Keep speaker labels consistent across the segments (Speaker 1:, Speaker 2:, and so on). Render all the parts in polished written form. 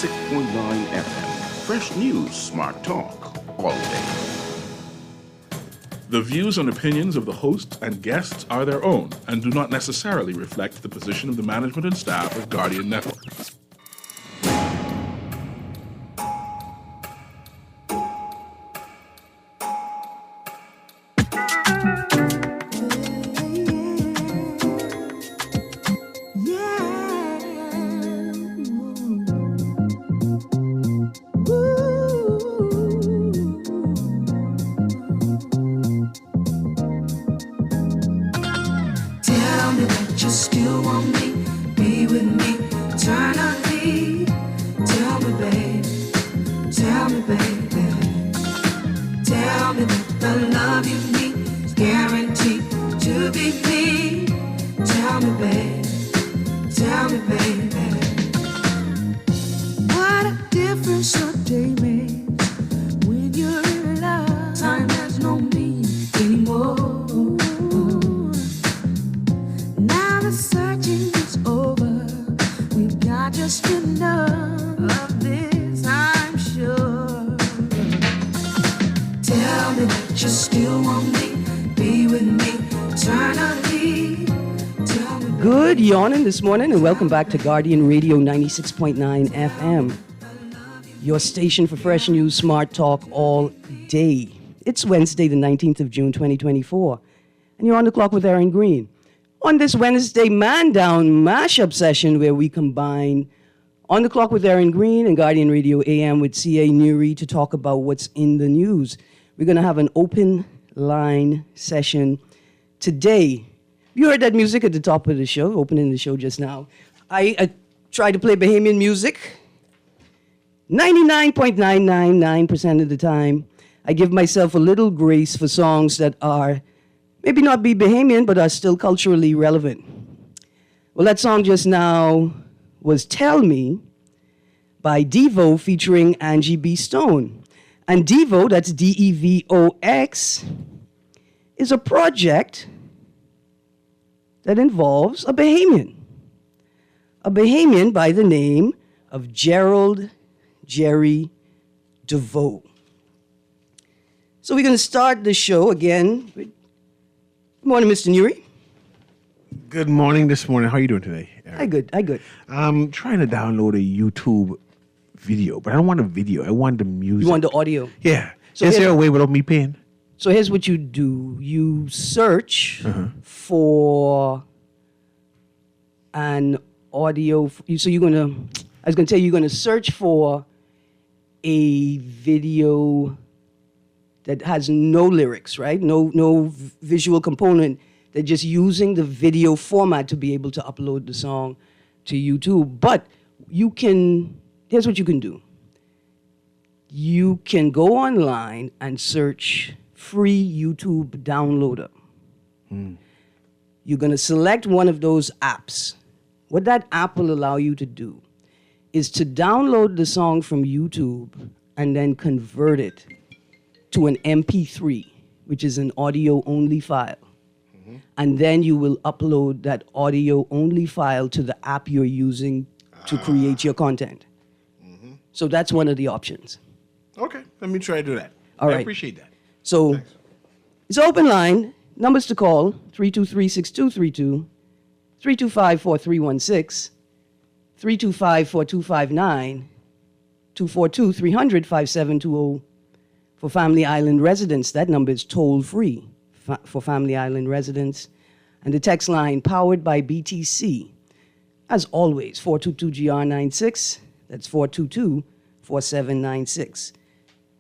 Speaker 1: 96.9 FM. Fresh news, smart talk, all day. The views and opinions of the hosts and guests are their own and do not necessarily reflect the position of the management and staff of Guardian Network.
Speaker 2: This morning, and welcome back to Guardian Radio 96.9 FM, your station for fresh news, smart talk all day. It's Wednesday, the 19th of June, 2024, and you're on the clock with Erin Greene. On this Wednesday Man Down mashup session where we combine On the Clock with Erin Greene and Guardian Radio AM with C.A. Nuri to talk about what's in the news. We're going to have an open line session today. You heard that music at the top of the show, opening the show just now. I try to play Bahamian music 99.999% of the time. I give myself a little grace for songs that are maybe not be Bahamian, but are still culturally relevant. Well, that song just now was Tell Me by Devo featuring Angie B. Stone. And Devo, that's D-E-V-O-X, is a project that involves a Bahamian by the name of Gerald Jerry DeVoe. So we're going to start the show again. Good morning, Mr. Nuri.
Speaker 3: Good morning this morning. How are you doing today, Erin?
Speaker 2: I good.
Speaker 3: I'm trying to download a YouTube video, but I don't want a video. I want the music.
Speaker 2: You want the audio?
Speaker 3: Yeah. So is there a way without me paying?
Speaker 2: So here's what you do. You search for an audio. So you're going to, I was going to tell you, you're going to search for a video that has no lyrics, right? No visual component. They're just using the video format to be able to upload the song to YouTube. But you can, here's what you can do. You can go online and search free YouTube downloader. You're going to select one of those apps. What that app will allow you to do is to download the song from YouTube and then convert it to an MP3, which is an audio-only file. And then you will upload that audio-only file to the app you're using to create your content. So that's one of the options.
Speaker 3: Okay, let me try to do that.
Speaker 2: All right.
Speaker 3: I appreciate that.
Speaker 2: So
Speaker 3: Thanks.
Speaker 2: It's open line. Numbers to call, 323-6232, 325-4316, 325-4259, 242-300-5720. For Family Island residents, that number is toll-free for Family Island residents. And the text line, powered by BTC, as always, 422-GR96. That's 422-4796.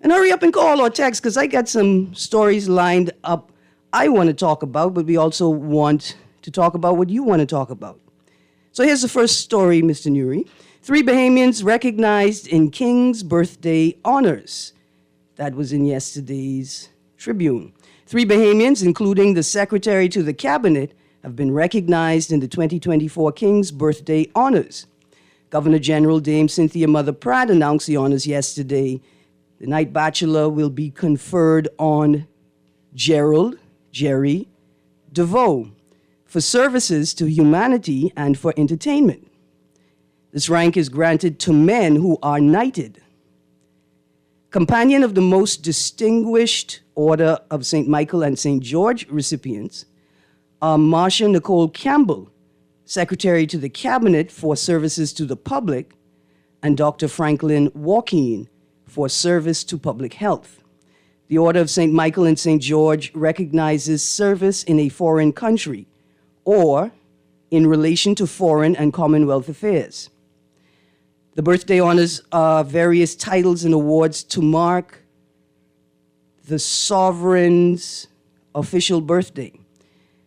Speaker 2: And hurry up and call or text, because I got some stories lined up I want to talk about, but we also want to talk about what you want to talk about. So here's the first story, Mr. Nuri. 3 Bahamians recognized in King's birthday honors. That was in yesterday's Tribune. 3 Bahamians, including the Secretary to the Cabinet, have been recognized in the 2024 King's birthday honors. Governor General Dame Cynthia Mother Pratt announced the honors yesterday. The Knight Bachelor will be conferred on Gerald Jerry DeVoe for services to humanity and for entertainment. This rank is granted to men who are knighted. Companion of the most distinguished Order of St. Michael and St. George recipients are Marcia Nicole Campbell, Secretary to the Cabinet for Services to the Public, and Dr. Franklin Walkeen for Service to Public Health. The Order of St. Michael and St. George recognizes service in a foreign country or in relation to foreign and Commonwealth affairs. The birthday honors are various titles and awards to mark the sovereign's official birthday.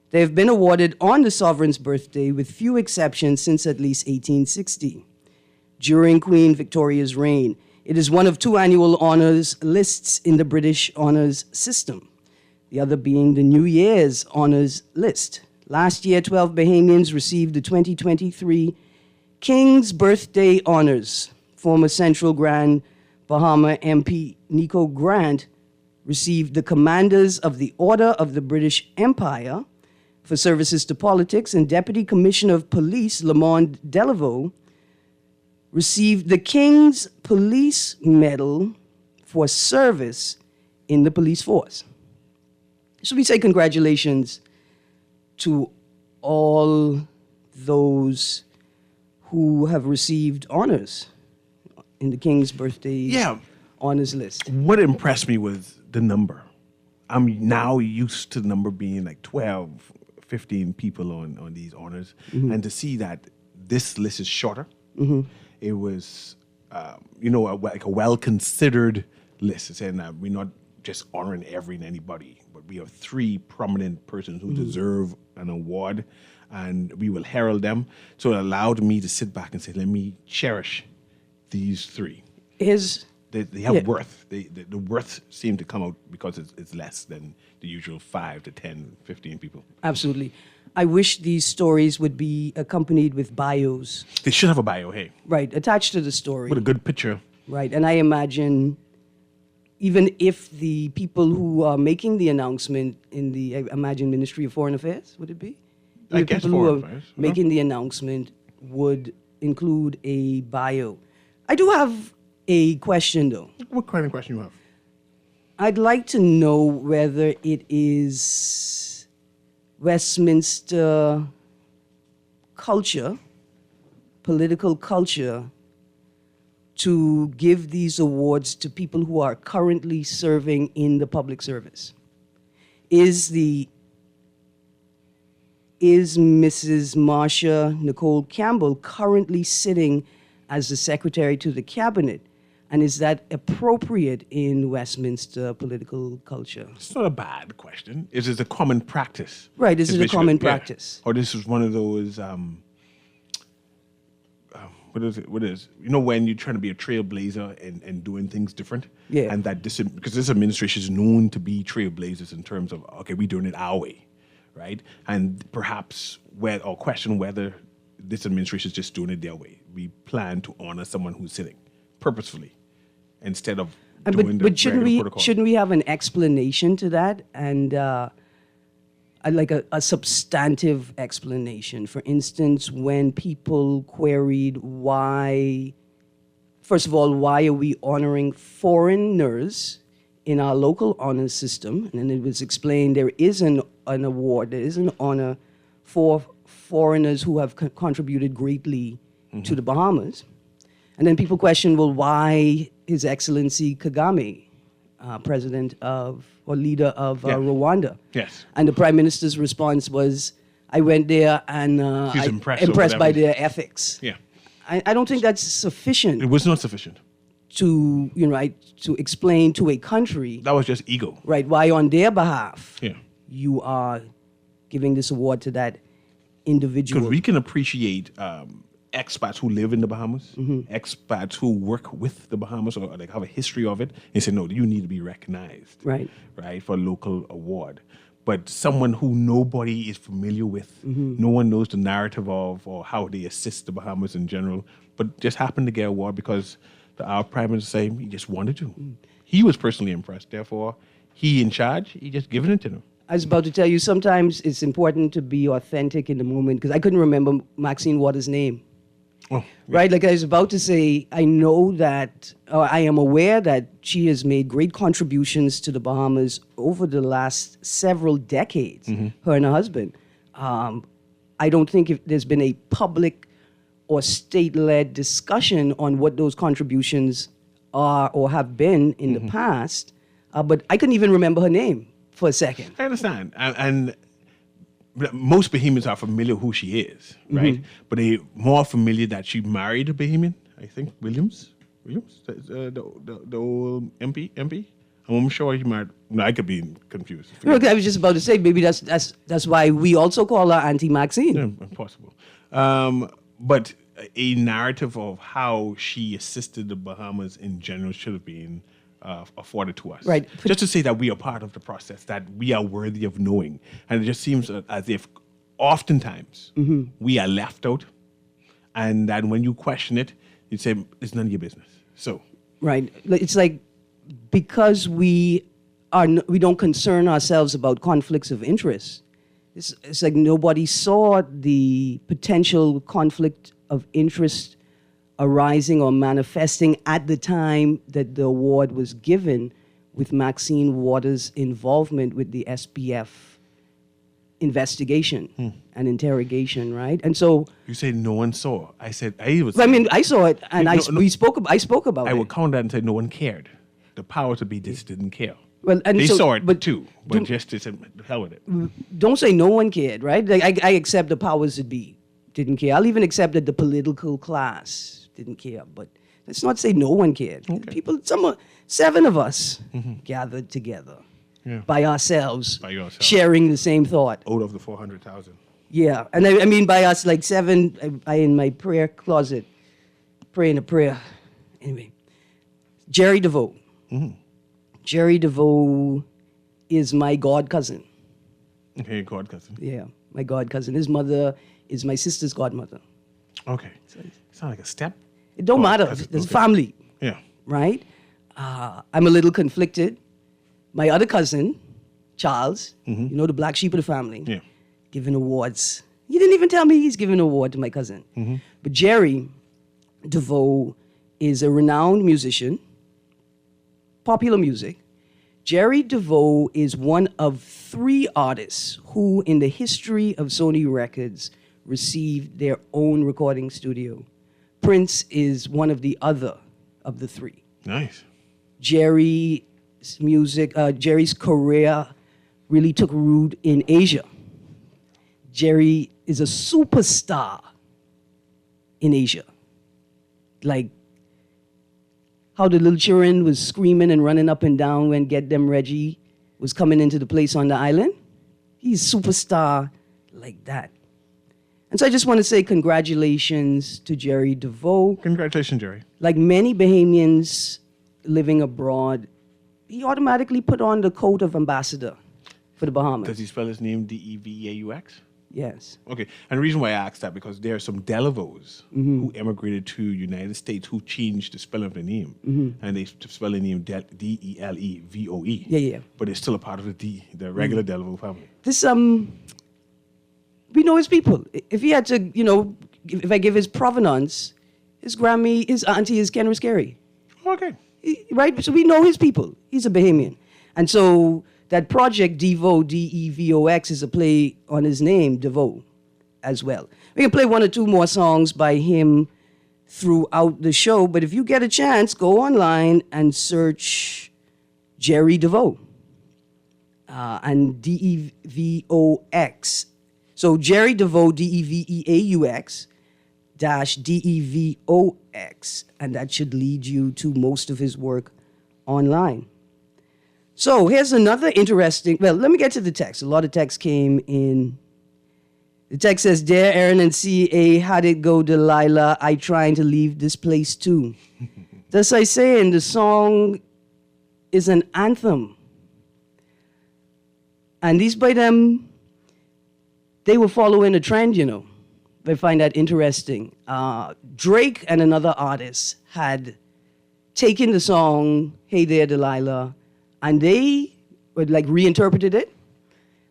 Speaker 2: They have been awarded on the sovereign's birthday with few exceptions since at least 1860, during Queen Victoria's reign. It is one of two annual honors lists in the British honors system, the other being the New Year's honors list. Last year, 12 Bahamians received the 2023 King's Birthday Honors. Former Central Grand Bahama MP Nico Grant received the Commanders of the Order of the British Empire for services to politics, and Deputy Commissioner of Police Lamond Delaveau received the King's Police Medal for service in the police force. So we say congratulations to all those who have received honors in the King's Birthday honors list.
Speaker 3: What impressed me was the number. I'm now used to the number being like 12, 15 people on these honors. And to see that this list is shorter, it was, like a well-considered list. It's saying that we're not just honoring every and anybody, but we have three prominent persons who deserve an award, and we will herald them. So it allowed me to sit back and say, let me cherish these three. They have worth. The worth seemed to come out because it's less than the usual 5 to 10, 15 people.
Speaker 2: Absolutely. I wish these stories would be accompanied with bios.
Speaker 3: They should have a bio, hey.
Speaker 2: Right, attached to the story.
Speaker 3: With a good picture.
Speaker 2: Right, and I imagine even if the people who are making the announcement in the, I imagine, Ministry of Foreign Affairs, would it be?
Speaker 3: I
Speaker 2: The
Speaker 3: guess
Speaker 2: people who
Speaker 3: Foreign
Speaker 2: are
Speaker 3: Affairs.
Speaker 2: making the announcement would include a bio. I do have a question, though.
Speaker 3: What kind of question you have?
Speaker 2: I'd like to know whether it is Westminster culture, political culture, to give these awards to people who are currently serving in the public service. Is Mrs. Marcia Nicole Campbell currently sitting as the Secretary to the Cabinet? And is that appropriate in Westminster political culture?
Speaker 3: It's not a bad question. Is it a common practice?
Speaker 2: Right, is it a
Speaker 3: basically-
Speaker 2: common practice?
Speaker 3: Or this is one of those, what is when you're trying to be a trailblazer and doing things different?
Speaker 2: Yeah.
Speaker 3: And that because this administration is known to be trailblazers in terms of, okay, we're doing it our way, right? And perhaps question whether this administration is just doing it their way. We plan to honor someone who's sitting purposefully instead of doing
Speaker 2: But
Speaker 3: the regular protocol.
Speaker 2: shouldn't we have an explanation to that, and like a substantive explanation? For instance, when people queried why, first of all, why are we honoring foreigners in our local honor system? And then it was explained there is an award, there is an honor for foreigners who have contributed greatly to the Bahamas. And then people question, well, why His Excellency Kagame, president of, or leader of Rwanda?
Speaker 3: Yes.
Speaker 2: And the Prime Minister's response was, I went there and
Speaker 3: He's
Speaker 2: I'm
Speaker 3: impressed
Speaker 2: impressed
Speaker 3: over
Speaker 2: by
Speaker 3: them.
Speaker 2: their ethics.
Speaker 3: Yeah.
Speaker 2: I don't think that's sufficient
Speaker 3: It was not sufficient.
Speaker 2: to, to explain to a country,
Speaker 3: That was just ego.
Speaker 2: right, why on their behalf
Speaker 3: Yeah.
Speaker 2: you are giving this award to that individual.
Speaker 3: Because we can appreciate expats who live in the Bahamas, expats who work with the Bahamas or like have a history of it, and say, no, you need to be recognized,
Speaker 2: Right.
Speaker 3: for a local award. But someone who nobody is familiar with, no one knows the narrative of or how they assist the Bahamas in general, but just happened to get an award because our Prime Minister said he just wanted to. He was personally impressed. Therefore, he in charge, he just given it to them.
Speaker 2: I was about to tell you, sometimes it's important to be authentic in the moment, because I couldn't remember Maxine Waters' name.
Speaker 3: Oh, yeah.
Speaker 2: Right? Like I was about to say, I know that, or I am aware that she has made great contributions to the Bahamas over the last several decades, her and her husband. I don't think there's been a public or state-led discussion on what those contributions are or have been in the past, but I couldn't even remember her name for a second.
Speaker 3: I understand. And most Bahamians are familiar who she is, right? But they're more familiar that she married a Bahamian, I think, Williams, the old MP. I'm sure he married. No, I could be confused.
Speaker 2: Look, I was just about to say, maybe that's why we also call her Auntie Maxine.
Speaker 3: Yeah, possible. But a narrative of how she assisted the Bahamas in general should have been afforded to us.
Speaker 2: Right.
Speaker 3: Just to say that we are part of the process, that we are worthy of knowing. And it just seems as if oftentimes we are left out. And that when you question it, you say, it's none of your business. So.
Speaker 2: Right. It's like, because we don't concern ourselves about conflicts of interest, it's like nobody saw the potential conflict of interest arising or manifesting at the time that the award was given, with Maxine Waters' involvement with the SPF investigation and interrogation, right? And so
Speaker 3: You say no one saw. I said, I
Speaker 2: saw it, and I spoke about it.
Speaker 3: I would count that and say no one cared. The power to be just didn't care.
Speaker 2: Well, and
Speaker 3: they
Speaker 2: so-
Speaker 3: saw it
Speaker 2: but
Speaker 3: too, but just to say, the hell with it.
Speaker 2: Don't say no one cared, right? Like I accept the powers that be didn't care. I'll even accept that the political class didn't care, but let's not say no one cared.
Speaker 3: Okay.
Speaker 2: People, seven of us gathered together
Speaker 3: Yeah.
Speaker 2: by ourselves,
Speaker 3: By yourselves.
Speaker 2: sharing the same thought.
Speaker 3: Out of the 400,000.
Speaker 2: Yeah, and I mean by us, like seven. I in my prayer closet, praying a prayer. Anyway, Jerry DeVoe. Jerry DeVoe is my god cousin.
Speaker 3: Okay, God cousin.
Speaker 2: Yeah, my god cousin. His mother is my sister's godmother.
Speaker 3: Okay. Sound like a step?
Speaker 2: It don't matter.
Speaker 3: cousin,
Speaker 2: There's
Speaker 3: okay.
Speaker 2: family,
Speaker 3: Yeah.
Speaker 2: right? I'm a little conflicted. My other cousin, Charles, you know, the black sheep of the family,
Speaker 3: Yeah.
Speaker 2: giving awards. He didn't even tell me he's giving an award to my cousin. But Jerry DeVoe is a renowned musician, popular music. Jerry DeVoe is one of 3 artists who, in the history of Sony Records, received their own recording studio. Prince is one of the other of the 3.
Speaker 3: Nice.
Speaker 2: Jerry's career really took root in Asia. Jerry is a superstar in Asia. Like how the little children was screaming and running up and down when Get Them Reggie was coming into the place on the island. He's superstar like that. And so I just want to say congratulations to Jerry DeVoe.
Speaker 3: Congratulations, Jerry.
Speaker 2: Like many Bahamians living abroad, he automatically put on the coat of ambassador for the Bahamas.
Speaker 3: Does he spell his name Devaux?
Speaker 2: Yes.
Speaker 3: Okay. And the reason why I asked that, because there are some Delavos who emigrated to United States who changed the spelling of their name. And they spell their name Delevoe.
Speaker 2: Yeah.
Speaker 3: But it's still a part of the regular Delavo family.
Speaker 2: This, we know his people. If he had to, if I give his provenance, his auntie is Ken Riscari.
Speaker 3: Okay.
Speaker 2: Right? So we know his people. He's a Bahamian. And so that project, DeVoe, Devox, is a play on his name, DeVoe, as well. We can play 1 or 2 more songs by him throughout the show, but if you get a chance, go online and search Jerry DeVoe and Devox. So Jerry DeVoe, Deveaux -Devox, and that should lead you to most of his work online. So here's another interesting, well, let me get to the text. A lot of text came in. The text says, Dear Erin and CA, how'd it go, Delilah? I trying to leave this place too. Thus I say, and the song is an anthem. And these by them, they were following a trend, I find that interesting. Drake and another artist had taken the song, Hey There, Delilah, and they reinterpreted it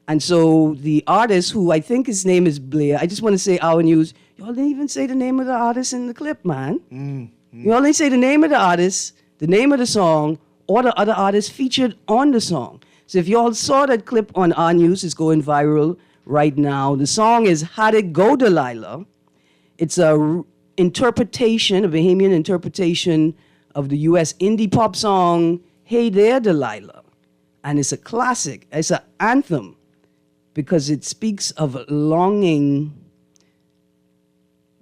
Speaker 2: And so the artist, who I think his name is Blair, I just want to say our news, y'all didn't even say the name of the artist in the clip, man. Y'all didn't say the name of the artist, the name of the song, or the other artists featured on the song. So if y'all saw that clip on our news, it's going viral right now. The song is How'd It Go, Delilah? It's interpretation, a Bahamian interpretation of the U.S. indie pop song, Hey There, Delilah. And it's a classic. It's an anthem because it speaks of longing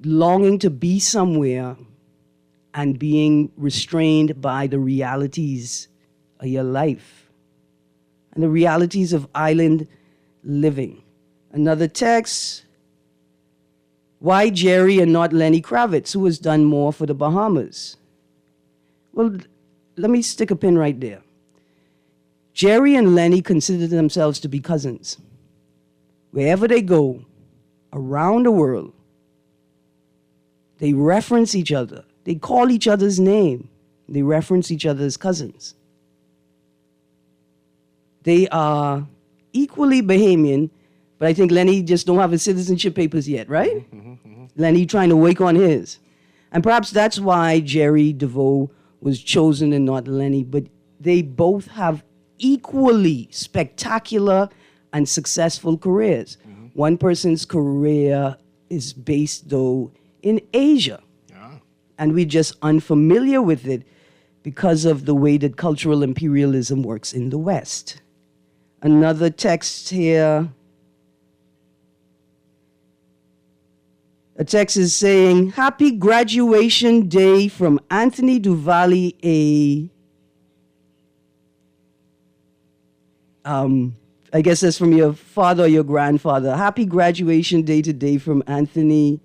Speaker 2: to be somewhere and being restrained by the realities of your life and the realities of island living. Another text, why Jerry and not Lenny Kravitz, who has done more for the Bahamas? Well, let me stick a pin right there. Jerry and Lenny consider themselves to be cousins. Wherever they go, around the world, they reference each other. They call each other's name. They reference each other as cousins. They are equally Bahamian, but I think Lenny just don't have his citizenship papers yet, right? Lenny trying to wake on his. And perhaps that's why Jerry DeVoe was chosen and not Lenny, but they both have equally spectacular and successful careers. One person's career is based, though, in Asia. And we're just unfamiliar with it because of the way that cultural imperialism works in the West. Another text here. A text is saying, Happy graduation day from Anthony Duvalle, I guess that's from your father or your grandfather. Happy graduation day today from Anthony.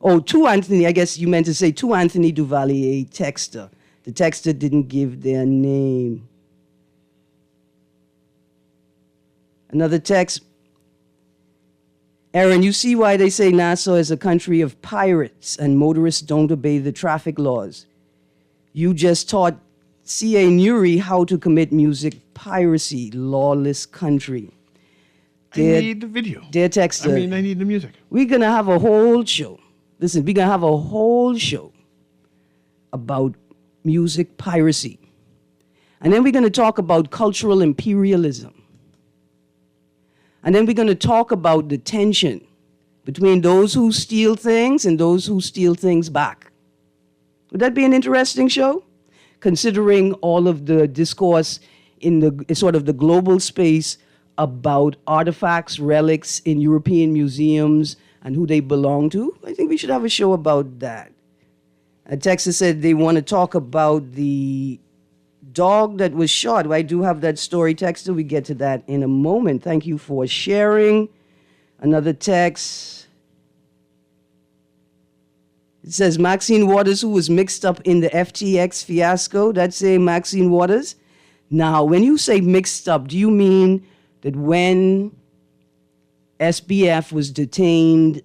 Speaker 2: Oh, to Anthony, I guess you meant to say to Anthony Duvalle, a texter. The texter didn't give their name. Another text. Erin, you see why they say Nassau is a country of pirates and motorists don't obey the traffic laws. You just taught C.A. Nuri how to commit music piracy, lawless country.
Speaker 3: I need the video.
Speaker 2: Dear texter.
Speaker 3: I need the music.
Speaker 2: We're going to have a whole show. Listen, we're going to have a whole show about music piracy. And then we're going to talk about cultural imperialism. And then we're going to talk about the tension between those who steal things and those who steal things back. Would that be an interesting show? Considering all of the discourse in the sort of the global space about artifacts, relics in European museums and who they belong to, I think we should have a show about that. Texas said they want to talk about the dog that was shot. Well, I do have that story, Texter. We get to that in a moment. Thank you for sharing. Another text. It says Maxine Waters, who was mixed up in the FTX fiasco. That's saying Maxine Waters. Now, when you say mixed up, do you mean that when SBF was detained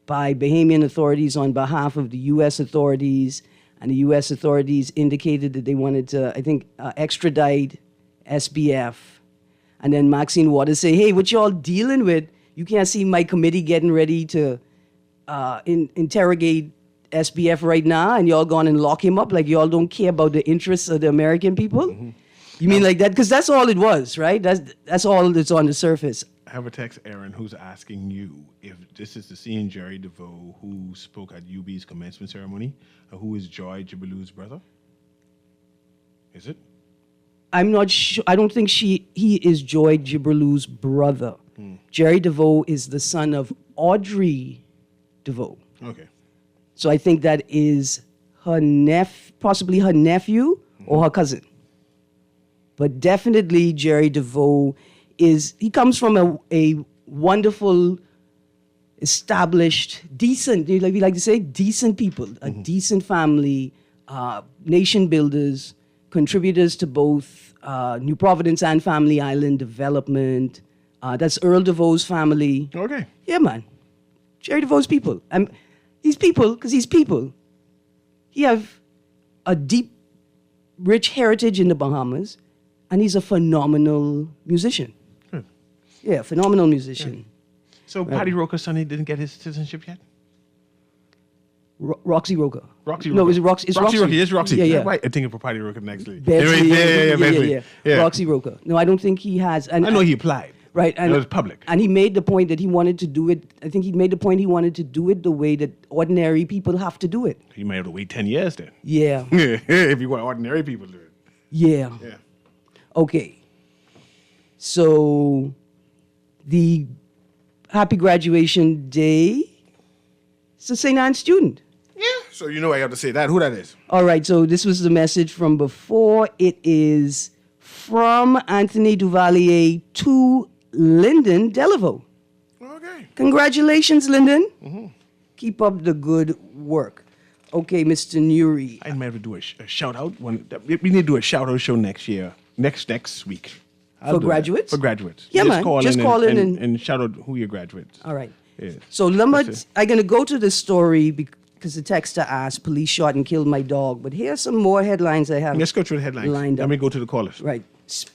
Speaker 2: by Bahamian authorities on behalf of the U.S. authorities, and the U.S. authorities indicated that they wanted to, I think, extradite SBF, and then Maxine Waters say, hey, what y'all dealing with? You can't see my committee getting ready to interrogate SBF right now, and y'all gone and lock him up like y'all don't care about the interests of the American people? Mm-hmm. You mean like that? Because that's all it was, right? That's all that's on the surface.
Speaker 3: I have a text, Erin, who's asking you if this is the same Jerry DeVoe who spoke at UB's commencement ceremony, who is Joy Jibalu's brother? Is it?
Speaker 2: I'm not sure. I don't think he is Joy Jibalu's brother. Jerry DeVoe is the son of Audrey DeVoe.
Speaker 3: Okay.
Speaker 2: So I think that is her possibly her nephew or her cousin. But definitely Jerry DeVoe he comes from a wonderful, established, decent, we like to say, decent people, a decent family, nation builders, contributors to both New Providence and Family Island development. That's Earl DeVoe's family.
Speaker 3: Okay.
Speaker 2: Yeah, man. Jerry DeVoe's people. He's people because he's people. He have a deep, rich heritage in the Bahamas, and he's a phenomenal musician.
Speaker 3: Good.
Speaker 2: Yeah, phenomenal musician.
Speaker 3: So Patty Roker's son, he didn't get his citizenship yet?
Speaker 2: Roxy Roker.
Speaker 3: Roxy
Speaker 2: No,
Speaker 3: Roker.
Speaker 2: is it Roxy? It's
Speaker 3: Roxy Roker. Yes, Roxy.
Speaker 2: Yeah, yeah.
Speaker 3: Right. I think for Patty Roker next league.
Speaker 2: Beverly,
Speaker 3: Beverly. Yeah.
Speaker 2: Roxy Roker. No, I don't think he has. And
Speaker 3: I know he applied.
Speaker 2: Right, and
Speaker 3: it was public.
Speaker 2: And he made the point that he wanted to do it. I think he made the point he wanted to do it the way that ordinary people have to do it.
Speaker 3: He might have to wait 10 years then.
Speaker 2: Yeah.
Speaker 3: If you want ordinary people to do it.
Speaker 2: Yeah.
Speaker 3: Yeah.
Speaker 2: Okay. So, the happy graduation day. It's a St. Anne student.
Speaker 3: Yeah. So you know I have to say that. Who that is?
Speaker 2: All right. So this was the message from before. It is from Anthony Duvalier to Lyndon Delaveau.
Speaker 3: Okay.
Speaker 2: Congratulations, Lyndon. Mm-hmm. Keep up the good work. Okay, Mr. Nuri.
Speaker 3: I might have to do a shout out. We need to do a shout out show next year. Next week.
Speaker 2: For graduates?
Speaker 3: For graduates.
Speaker 2: Yeah, man. Just call in
Speaker 3: and shout out who your graduates.
Speaker 2: All right.
Speaker 3: Yeah.
Speaker 2: So I'm going to go to the story because the texter asked, police shot and killed my dog. But here's some more headlines I have.
Speaker 3: Let's go through the headlines.
Speaker 2: Lined up.
Speaker 3: Let me go to the callers.
Speaker 2: Right.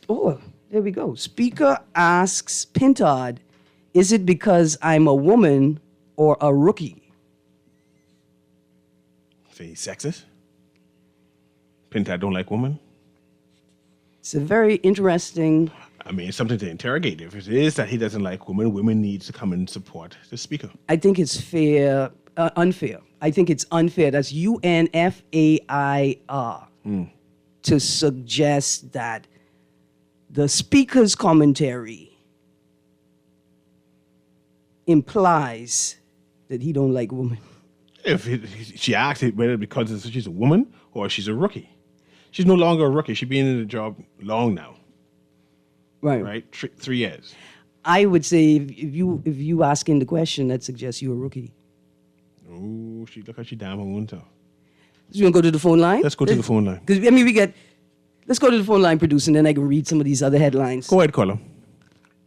Speaker 2: Oh, there we go. Speaker asks Pintard, is it because I'm a woman or a rookie?
Speaker 3: Say he's sexist? Pintard don't like women?
Speaker 2: It's a very interesting...
Speaker 3: I mean, it's something to interrogate. If it is that he doesn't like women need to come and support the speaker.
Speaker 2: I think it's unfair. I think it's unfair. That's UNFAIR to suggest that the speaker's commentary implies that he don't like women.
Speaker 3: She asked it whether because she's a woman or she's a rookie. She's no longer a rookie. She's been in the job long now.
Speaker 2: Right.
Speaker 3: Right? 3 years.
Speaker 2: I would say if you asking the question, that suggests you're a rookie.
Speaker 3: Oh, look how she damn her own self.
Speaker 2: You want to go to the phone line?
Speaker 3: Let's go to the phone line.
Speaker 2: Because let's go to the phone line, producer, and then I can read some of these other headlines.
Speaker 3: Go ahead, caller.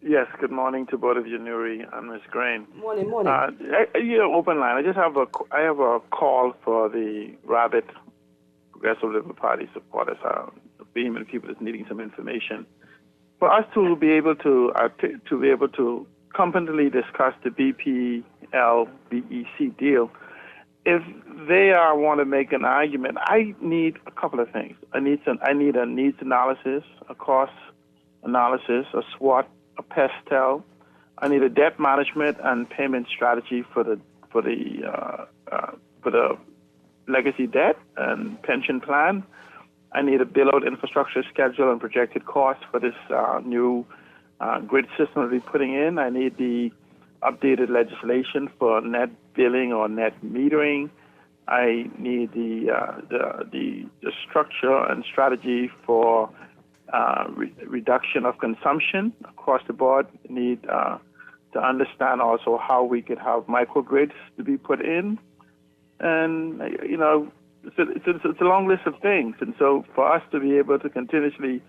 Speaker 4: Yes, good morning to both of you, Nuri and Ms. Greene.
Speaker 2: Morning.
Speaker 4: Open line. I have a call for the Rabbit Progressive Liberal Party supporters, vehement people that's needing some information. For us to be able to competently discuss the BPL-BEC deal, if they want to make an argument, I need a couple of things. I need a needs analysis, a cost analysis, a SWOT, a PESTEL. I need a debt management and payment strategy for the legacy debt and pension plan. I need a bill-out infrastructure schedule and projected costs for this new grid system we'll be putting in. I need the updated legislation for net billing or net metering. I need the structure and strategy for reduction of consumption across the board. I need to understand also how we could have microgrids to be put in. And, it's a long list of things. And so for us to be able to continuously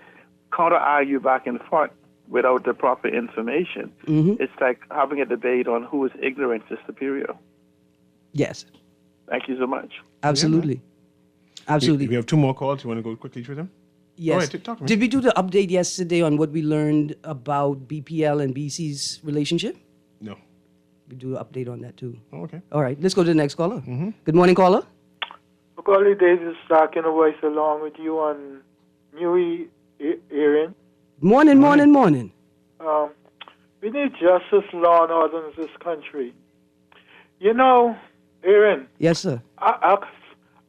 Speaker 4: counter-argue back and forth without the proper information, it's like having a debate on who is ignorant is superior.
Speaker 2: Yes.
Speaker 4: Thank you so much.
Speaker 2: Absolutely. Absolutely.
Speaker 3: We have 2 more calls. You want to go quickly through them?
Speaker 2: Yes.
Speaker 3: All right, talk to me.
Speaker 2: Did we do the update yesterday on what we learned about BPL and BC's relationship?
Speaker 3: No.
Speaker 2: We do an update on that too.
Speaker 3: Oh, okay.
Speaker 2: All right, let's go to the next caller. Good morning, caller.
Speaker 5: Macaulay Davis back in the voice along with you on Newey, Erin.
Speaker 2: Morning.
Speaker 5: We need justice, law, and order in this country. You know, Erin.
Speaker 2: Yes, sir.
Speaker 5: I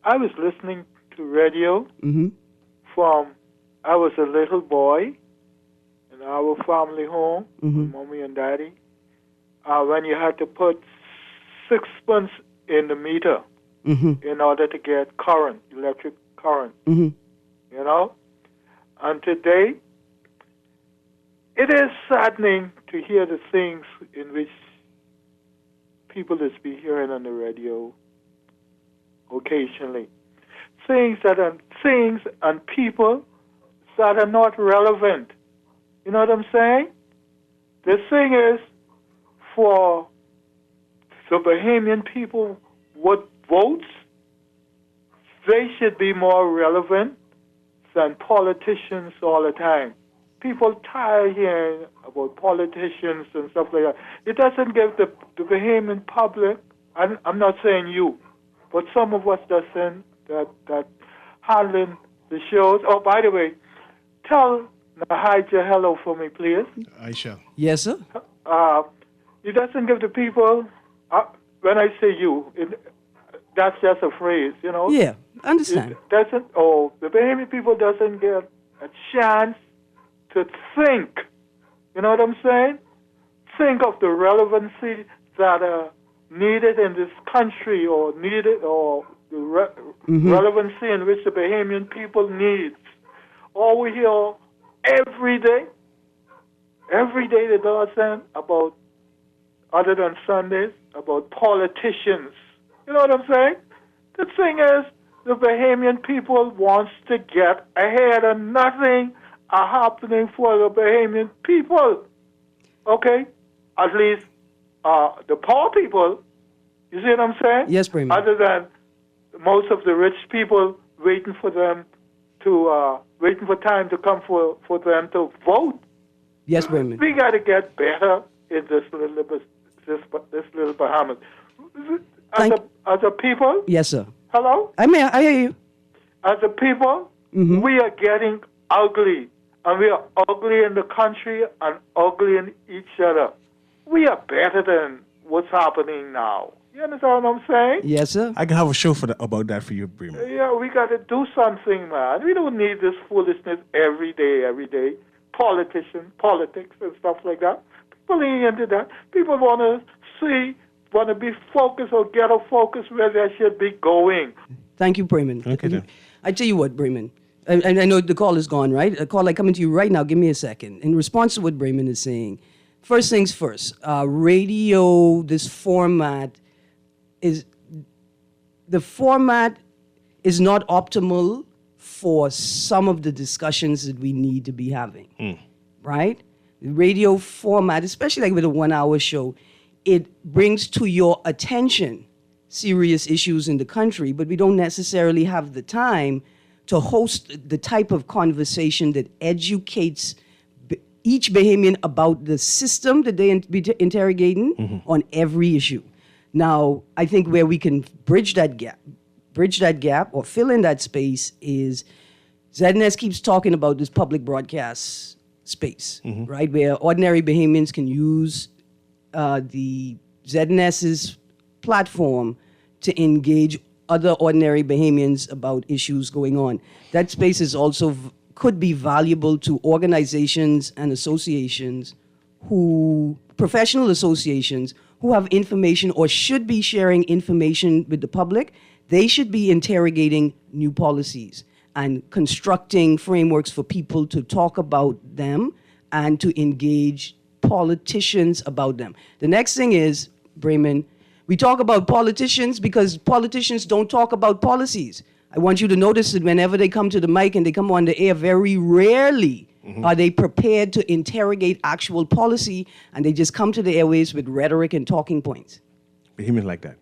Speaker 5: was listening to radio from I was a little boy in our family home, with mommy and daddy, when you had to put 6 pence in the meter in order to get current, electric current. You know? And today, it is saddening to hear the things in which people is be hearing on the radio occasionally. Things and people that are not relevant. You know what I'm saying? The thing is, for the Bahamian people with votes, they should be more relevant than politicians all the time. people tired hearing about politicians and stuff like that. It doesn't give the Bahamian public, I'm not saying you, but some of us that handling the shows. Oh, by the way, tell Nahija hello for me, please.
Speaker 3: I shall.
Speaker 2: Yes, sir.
Speaker 5: It doesn't give the people, when I say you, that's just a phrase, you know.
Speaker 2: Yeah, understand.
Speaker 5: The Bahamian people doesn't get a chance to think. You know what I'm saying? Think of the relevancy that are needed in this country, or the relevancy in which the Bahamian people needs. All we hear every day the Dawson about, other than Sundays, about politicians. You know what I'm saying? The thing is, the Bahamian people wants to get ahead, and nothing are happening for the Bahamian people. Okay? At least the poor people, you see what I'm saying?
Speaker 2: Yes, Bremen.
Speaker 5: Other than most of the rich people waiting for them to, waiting for time to come for them to vote.
Speaker 2: Yes, Bremen.
Speaker 5: We got to get better in this little Bahamas. As a people,
Speaker 2: Yes, sir.
Speaker 5: hello?
Speaker 2: I hear you.
Speaker 5: As a people, we are getting ugly. And we are ugly in the country and ugly in each other. We are better than what's happening now. You understand what I'm saying?
Speaker 2: Yes, sir.
Speaker 3: I can have a show about that for you, Bremen.
Speaker 5: Yeah, we got to do something, man. We don't need this foolishness every day. Politics and stuff like that. People ain't into that. People want to be focused or get a focus where they should be going.
Speaker 2: Thank you, Bremen.
Speaker 3: Okay, then.
Speaker 2: I tell you what, Bremen. And I know the call is gone, right? A call coming to you right now. Give me a second. In response to what Bremen is saying, first things first, radio, this format is not optimal for some of the discussions that we need to be having, right? The radio format, especially like with a 1 hour show, it brings to your attention serious issues in the country, but we don't necessarily have the time to host the type of conversation that educates each Bahamian about the system that they be interrogating on every issue. Now, I think where we can bridge that gap or fill in that space is ZNS keeps talking about this public broadcast space, right, where ordinary Bahamians can use the ZNS's platform to engage other ordinary Bahamians about issues going on. That space is also could be valuable to organizations and associations professional associations who have information or should be sharing information with the public. They should be interrogating new policies and constructing frameworks for people to talk about them and to engage politicians about them. The next thing is, Bremen, we talk about politicians because politicians don't talk about policies. I want you to notice that whenever they come to the mic and they come on the air, very rarely are they prepared to interrogate actual policy, and they just come to the airways with rhetoric and talking points.
Speaker 3: Bahamian like that.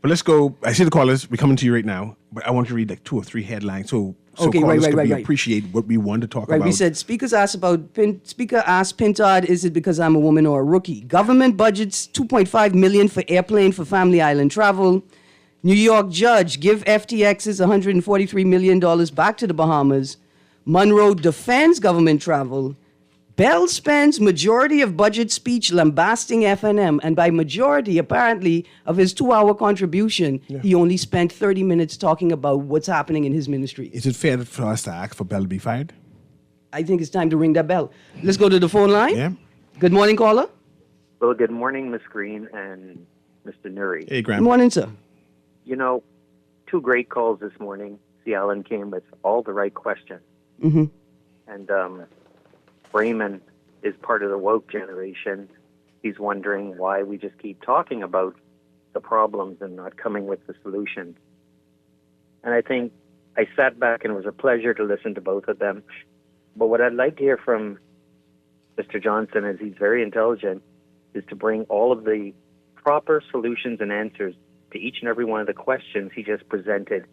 Speaker 3: But let's go. I see the callers. We're coming to you right now. But I want to read like 2 or 3 headlines so
Speaker 2: Okay,
Speaker 3: callers
Speaker 2: right.
Speaker 3: appreciate what we want to talk
Speaker 2: Right,
Speaker 3: about.
Speaker 2: we said Speaker asked Pintard, is it because I'm a woman or a rookie? Government budgets $2.5 million for airplane for family island travel. New York judge give FTX's $143 million back to the Bahamas. Monroe defends government travel. Bell spends majority of budget speech lambasting FNM, and by majority, apparently, of his 2-hour contribution, he only spent 30 minutes talking about what's happening in his ministry.
Speaker 3: Is it fair for us to ask for Bell to be fired?
Speaker 2: I think it's time to ring that bell. Let's go to the phone line.
Speaker 3: Yeah.
Speaker 2: Good morning, caller.
Speaker 6: Well, good morning, Ms. Greene and Mr. Nuri.
Speaker 3: Hey, Graham.
Speaker 2: Good morning, sir.
Speaker 6: You know, 2 great calls this morning. See, Alan came with all the right questions. And Raymond is part of the woke generation. He's wondering why we just keep talking about the problems and not coming with the solutions. And I think I sat back and it was a pleasure to listen to both of them. But what I'd like to hear from Mr. Johnson, as he's very intelligent, is to bring all of the proper solutions and answers to each and every one of the questions he just presented.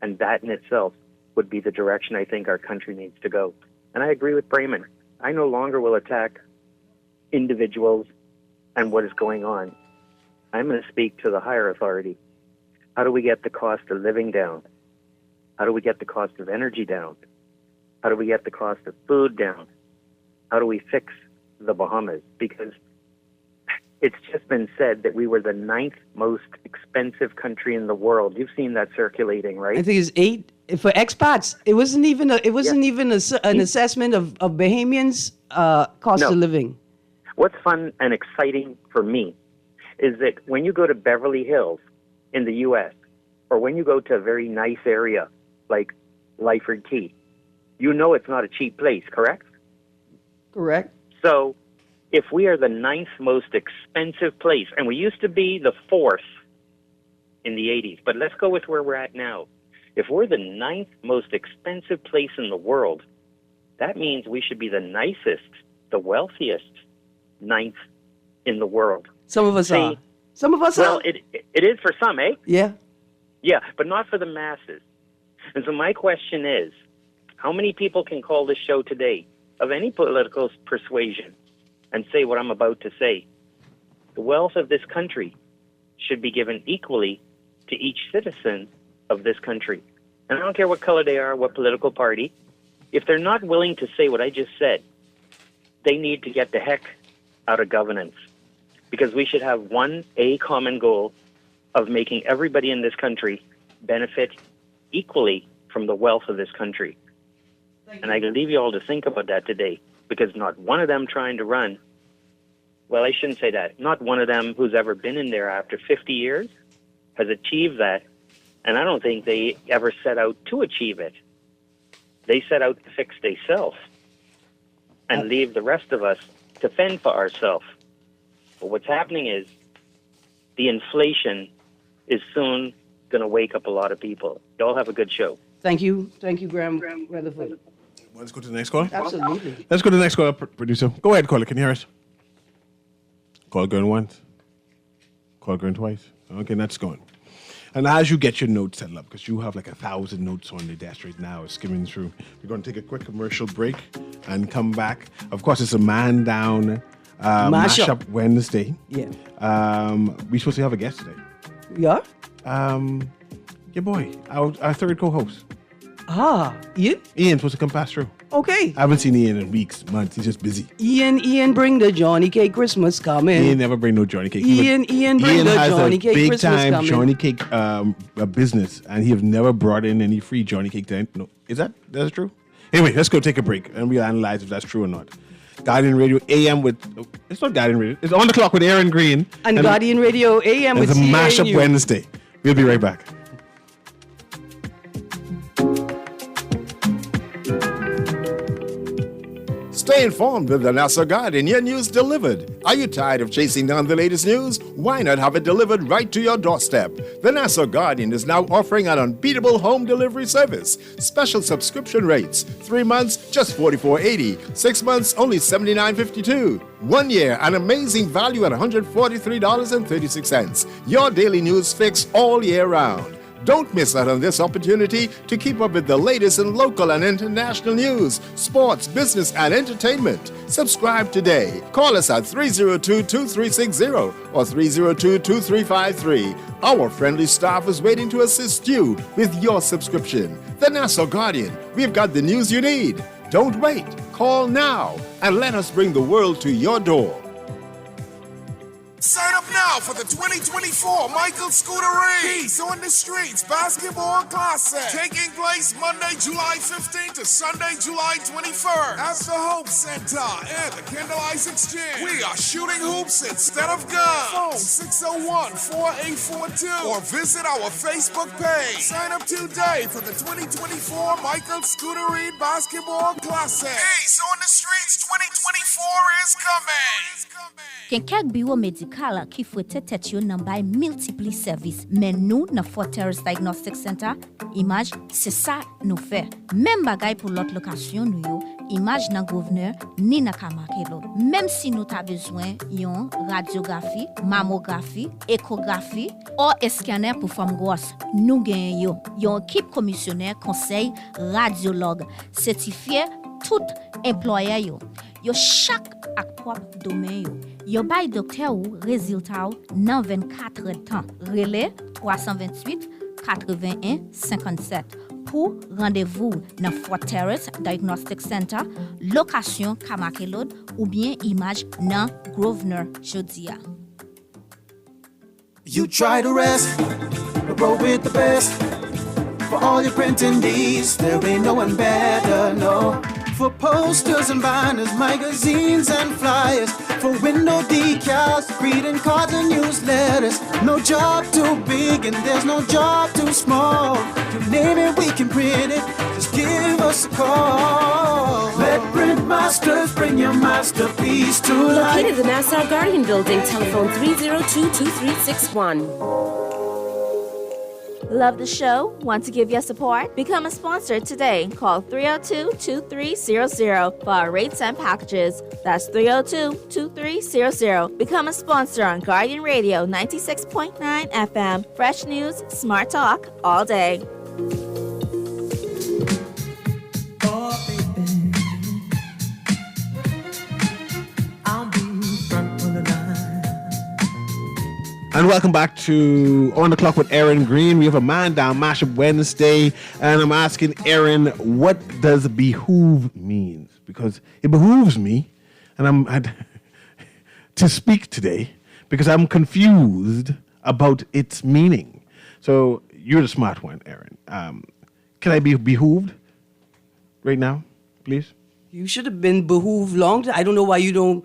Speaker 6: And that in itself would be the direction I think our country needs to go. And I agree with Brayman. I no longer will attack individuals and what is going on. I'm going to speak to the higher authority. How do we get the cost of living down? How do we get the cost of energy down? How do we get the cost of food down? How do we fix the Bahamas? Because it's just been said that we were the 9th most expensive country in the world. You've seen that circulating, right?
Speaker 2: I think it's 8 for expats. It wasn't even an assessment of Bahamians' cost of living.
Speaker 6: What's fun and exciting for me is that when you go to Beverly Hills in the U.S., or when you go to a very nice area like Lyford Key, you know it's not a cheap place, correct?
Speaker 2: Correct.
Speaker 6: So if we are the 9th most expensive place, and we used to be the 4th in the 80s, but let's go with where we're at now. If we're the 9th most expensive place in the world, that means we should be the nicest, the wealthiest 9th in the world.
Speaker 2: Some of us are. Some of us are.
Speaker 6: Well, it is for some, eh?
Speaker 2: Yeah.
Speaker 6: Yeah, but not for the masses. And so my question is, how many people can call this show today of any political persuasion and say what I'm about to say? The wealth of this country should be given equally to each citizen of this country. And I don't care what color they are, what political party. If they're not willing to say what I just said, they need to get the heck out of governance. Because we should have a common goal of making everybody in this country benefit equally from the wealth of this country. And I can leave you all to think about that today, because not one of them trying to run, well, I shouldn't say that, not one of them who's ever been in there after 50 years has achieved that. And I don't think they ever set out to achieve it. They set out to fix themselves and leave the rest of us to fend for ourselves. But what's happening is the inflation is soon going to wake up a lot of people. Y'all have a good show.
Speaker 2: Thank you. Thank you, Graham Weatherford.
Speaker 3: Let's go to the next caller.
Speaker 2: Absolutely.
Speaker 3: Let's go to the next caller, producer. Go ahead, caller. Can you hear us? Call going once. Call going twice. Okay, that's going. And as you get your notes set up, because you have like 1,000 notes on the desk right now, skimming through, we're going to take a quick commercial break and come back. Of course, it's a man down mashup Wednesday.
Speaker 2: Yeah.
Speaker 3: We're supposed to have a guest today.
Speaker 2: Yeah?
Speaker 3: Your boy, our third co-host.
Speaker 2: Ian?
Speaker 3: Ian's supposed to come pass through.
Speaker 2: Okay.
Speaker 3: I haven't seen Ian in weeks, months. He's just busy.
Speaker 2: Ian, bring the Johnny Cake Christmas coming.
Speaker 3: Ian never bring no Johnny Cake.
Speaker 2: Ian, bring the Johnny Cake Christmas coming.
Speaker 3: Big time Johnny Cake business, and he have never brought in any free Johnny Cake. No, that's true? Anyway, let's go take a break, and we'll analyze if that's true or not. Guardian Radio AM it's not Guardian Radio. It's On the Clock with Erin Greene.
Speaker 2: And Guardian Radio AM with
Speaker 3: It's a mashup
Speaker 2: CANU.
Speaker 3: Wednesday. We'll be right back.
Speaker 7: Stay informed with the Nassau Guardian, your news delivered. Are you tired of chasing down the latest news? Why not have it delivered right to your doorstep? The Nassau Guardian is now offering an unbeatable home delivery service. Special subscription rates. 3 months, just $44.80. 6 months, only $79.52. 1 year, an amazing value at $143.36. Your daily news fix all year round. Don't miss out on this opportunity to keep up with the latest in local and international news, sports, business, and entertainment. Subscribe today. Call us at 302-2360 or 302-2353. Our friendly staff is waiting to assist you with your subscription. The Nassau Guardian. We've got the news you need. Don't wait. Call now and let us bring the world to your door.
Speaker 8: Sign up now for the 2024 Michael Scootery Peace on the Streets Basketball Classic, taking place Monday, July 15th to Sunday, July 21st at the Hope Center and the Candlelight Exchange. We are shooting hoops instead of guns. Phone 601-4842 or visit our Facebook page. Sign up today for the 2024 Michael Scootery Basketball Classic. Peace on the Streets 2024 is coming.
Speaker 9: Ken kek bureau médical qui fouette tête yo nan bay multiple service. Men nou nan Fort Terrace Diagnostic Center, Image, c'est ça nous fait. Même bagay pour l'autre location nou yo, Image nan gouverneur ni nan Kamakelo. Même si nous ta besoin yon radiographie, mammographie, échographie ou scanner pour femme grosse, nous gen yo. Yon équipe commissionnaire conseil radiologue certifié tout employé yo chaque ak propre domaine yo bay docteur ou résultat dans 24 heures de temps relais 328 81 57 pour rendez-vous dans Fort Terrace Diagnostic Center location Kamakelod ou bien image dans Grosvenor Jodia.
Speaker 10: You try to rest, but roll with the best. For all your printing needs, there ain't no one better, no. For posters and banners, magazines and flyers, for window decals, greeting cards and newsletters. No job too big and there's no job too small. You name it, we can print it. Just give us a call. Let Print Masters bring your masterpiece to life.
Speaker 11: Located in the Nassau Guardian Building, telephone 302-2361.
Speaker 12: Love the show? Want to give your support? Become a sponsor today. Call 302-2300 for our rates and packages. That's 302-2300. Become a sponsor on Guardian Radio 96.9 FM. Fresh news, smart talk, all day.
Speaker 3: And welcome back to On the Clock with Erin Greene. We have a Man Down Mashup Wednesday, and I'm asking Erin, what does behoove mean? Because it behooves me, and to speak today because I'm confused about its meaning. So you're the smart one, Erin. Can I be behooved right now, please?
Speaker 2: You should have been behooved long time. I don't know why you don't.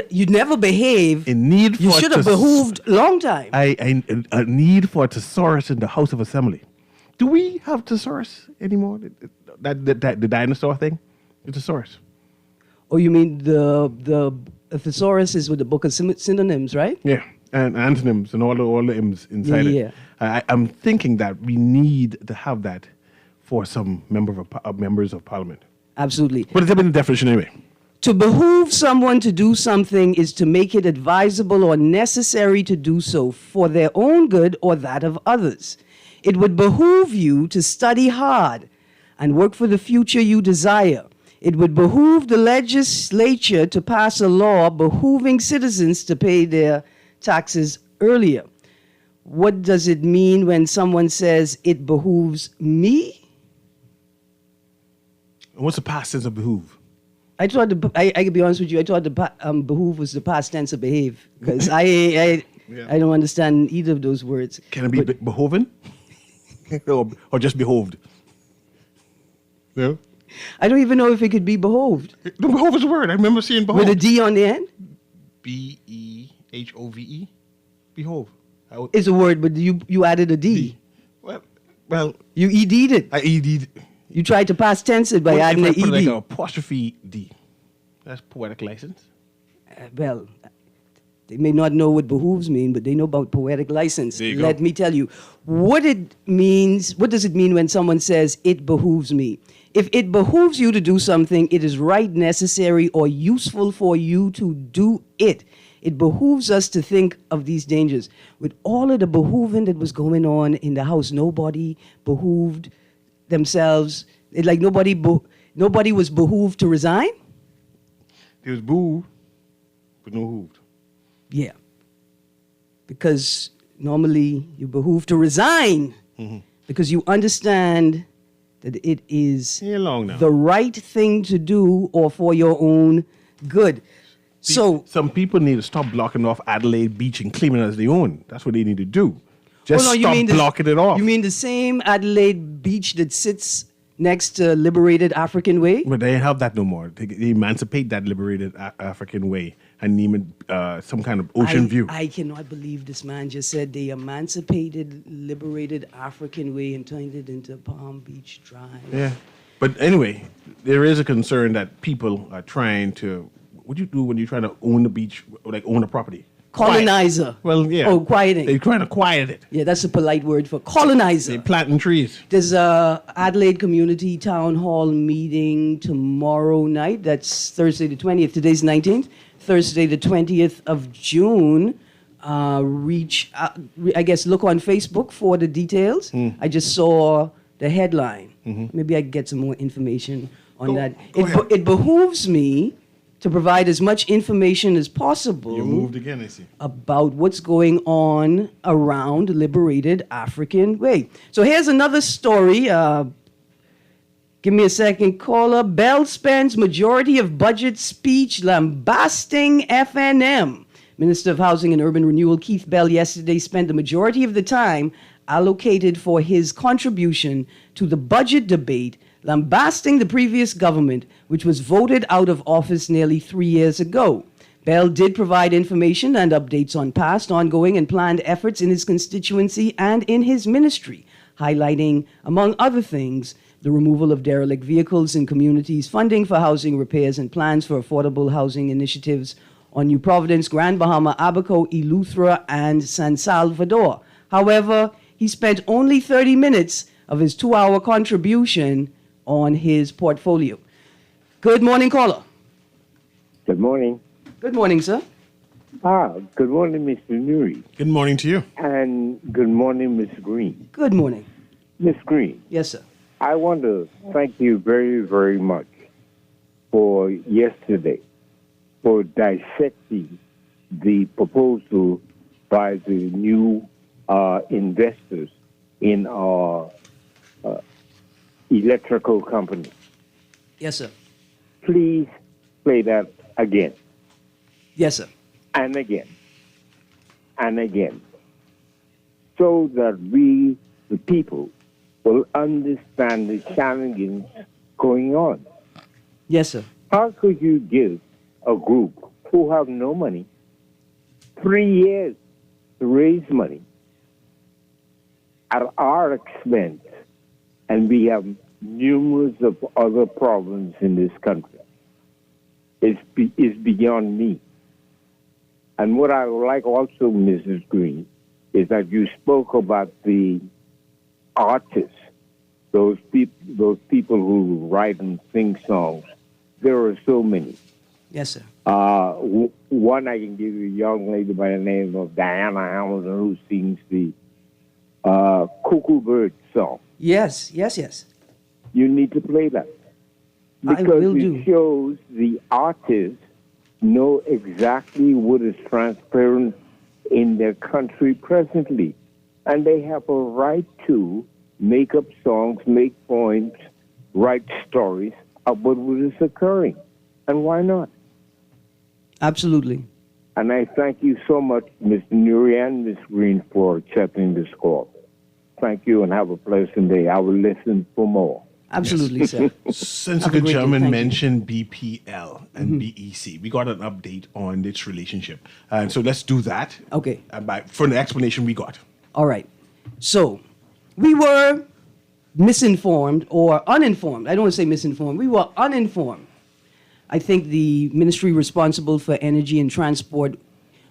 Speaker 2: You never behave.
Speaker 3: In need for
Speaker 2: you should have behooved long time.
Speaker 3: A need for a thesaurus in the House of Assembly. Do we have thesaurus anymore? The dinosaur thing? The thesaurus.
Speaker 2: Oh, you mean the thesaurus is with the book of synonyms, right?
Speaker 3: Yeah, and antonyms and all the M's inside it. I'm thinking that we need to have that for some members of parliament.
Speaker 2: Absolutely.
Speaker 3: What is it in the definition anyway?
Speaker 2: To behoove someone to do something is to make it advisable or necessary to do so for their own good or that of others. It would behoove you to study hard and work for the future you desire. It would behoove the legislature to pass a law behooving citizens to pay their taxes earlier. What does it mean when someone says it behooves me?
Speaker 3: What's the past tense of behoove?
Speaker 2: I can be honest with you. I thought the behoove was the past tense of behave because I don't understand either of those words.
Speaker 3: Can it be behoven or just behoved? No.
Speaker 2: I don't even know if it could be behoved.
Speaker 3: The behove is a word. I remember seeing behove
Speaker 2: with a D on the end.
Speaker 3: BEHOVE. Behove.
Speaker 2: It's a word, but you added a D.
Speaker 3: Well,
Speaker 2: you ED'd it.
Speaker 3: I ED'd.
Speaker 2: You tried to past tense it by adding an ED.
Speaker 3: Like an apostrophe D. That's poetic license.
Speaker 2: Well, they may not know what behooves mean, but they know about poetic license. Let me tell you what it means. What does it mean when someone says it behooves me? If it behooves you to do something, it is right, necessary, or useful for you to do it. It behooves us to think of these dangers. With all of the behooving that was going on in the house, nobody behooved themselves. Nobody was behooved to resign.
Speaker 3: There was boo, but no hooved.
Speaker 2: Yeah. Because normally you behoove to resign because you understand that it is the right thing to do or for your own good. So
Speaker 3: some people need to stop blocking off Adelaide Beach and claiming it as their own. That's what they need to do. Just stop blocking it off.
Speaker 2: You mean the same Adelaide Beach that sits next to Liberated African Way?
Speaker 3: But they have that no more. They emancipate that Liberated African Way and name it some kind of ocean view.
Speaker 2: I cannot believe this man just said they emancipated Liberated African Way and turned it into Palm Beach Drive.
Speaker 3: Yeah. But anyway, there is a concern that people are trying to... What do you do when you're trying to own the beach, like own a property?
Speaker 2: Colonizer.
Speaker 3: Quiet. Well, yeah.
Speaker 2: Oh, quieting.
Speaker 3: They're trying to quiet it.
Speaker 2: Yeah, that's a polite word for colonizer.
Speaker 3: They're planting trees.
Speaker 2: There's a Adelaide Community Town Hall meeting tomorrow night. That's Thursday the 20th. Today's 19th. Thursday the 20th of June. Look on Facebook for the details. I just saw the headline. Maybe I can get some more information on that.
Speaker 3: Go ahead.
Speaker 2: It behooves me to provide as much information as possible.
Speaker 3: You moved again, I see.
Speaker 2: About what's going on around liberated African way. So here's another story. Give me a second, caller. Bell spends majority of budget speech lambasting FNM. Minister of Housing and Urban Renewal Keith Bell yesterday spent the majority of the time allocated for his contribution to the budget debate lambasting the previous government, which was voted out of office nearly 3 years ago. Bell did provide information and updates on past, ongoing, and planned efforts in his constituency and in his ministry, highlighting, among other things, the removal of derelict vehicles in communities, funding for housing repairs, and plans for affordable housing initiatives on New Providence, Grand Bahama, Abaco, Eleuthera, and San Salvador. However, he spent only 30 minutes of his 2-hour contribution on his portfolio. Good morning, caller.
Speaker 13: Good morning.
Speaker 2: Good morning, sir.
Speaker 13: Good morning, Mr. Nuri.
Speaker 3: Good morning to you.
Speaker 13: And good morning, Miss Greene.
Speaker 2: Good morning.
Speaker 13: Miss Greene.
Speaker 2: Yes, sir.
Speaker 13: I want to thank you very, very much for yesterday, for dissecting the proposal by the new investors in our electrical company.
Speaker 2: Yes, sir.
Speaker 13: Please play that again.
Speaker 2: Yes, sir.
Speaker 13: And again. And again. So that we, the people, will understand the challenges going on.
Speaker 2: Yes, sir.
Speaker 13: How could you give a group who have no money 3 years to raise money at our expense, and we have numerous of other problems in this country? It's beyond me. And what I would like also, Mrs. Greene, is that you spoke about the artists, those people who write and sing songs. There are so many.
Speaker 2: Yes, sir.
Speaker 13: One I can give you, a young lady by the name of Diana Hamilton, who sings the Cuckoo Bird song.
Speaker 2: Yes.
Speaker 13: You need to play that. Because it shows the artists know exactly what is transparent in their country presently. And they have a right to make up songs, make poems, write stories about what is occurring. And why not?
Speaker 2: Absolutely.
Speaker 13: And I thank you so much, Mr. Nuri and Ms. Greene, for accepting this call. Thank you and have a pleasant day. I will listen for more.
Speaker 2: Absolutely, yes. Sir.
Speaker 3: Since a good gentleman mentioned BPL and BEC, we got an update on its relationship. And so let's do that.
Speaker 2: Okay.
Speaker 3: For the explanation we got.
Speaker 2: All right. So we were misinformed or uninformed. I don't want to say misinformed. We were uninformed. I think the ministry responsible for energy and transport,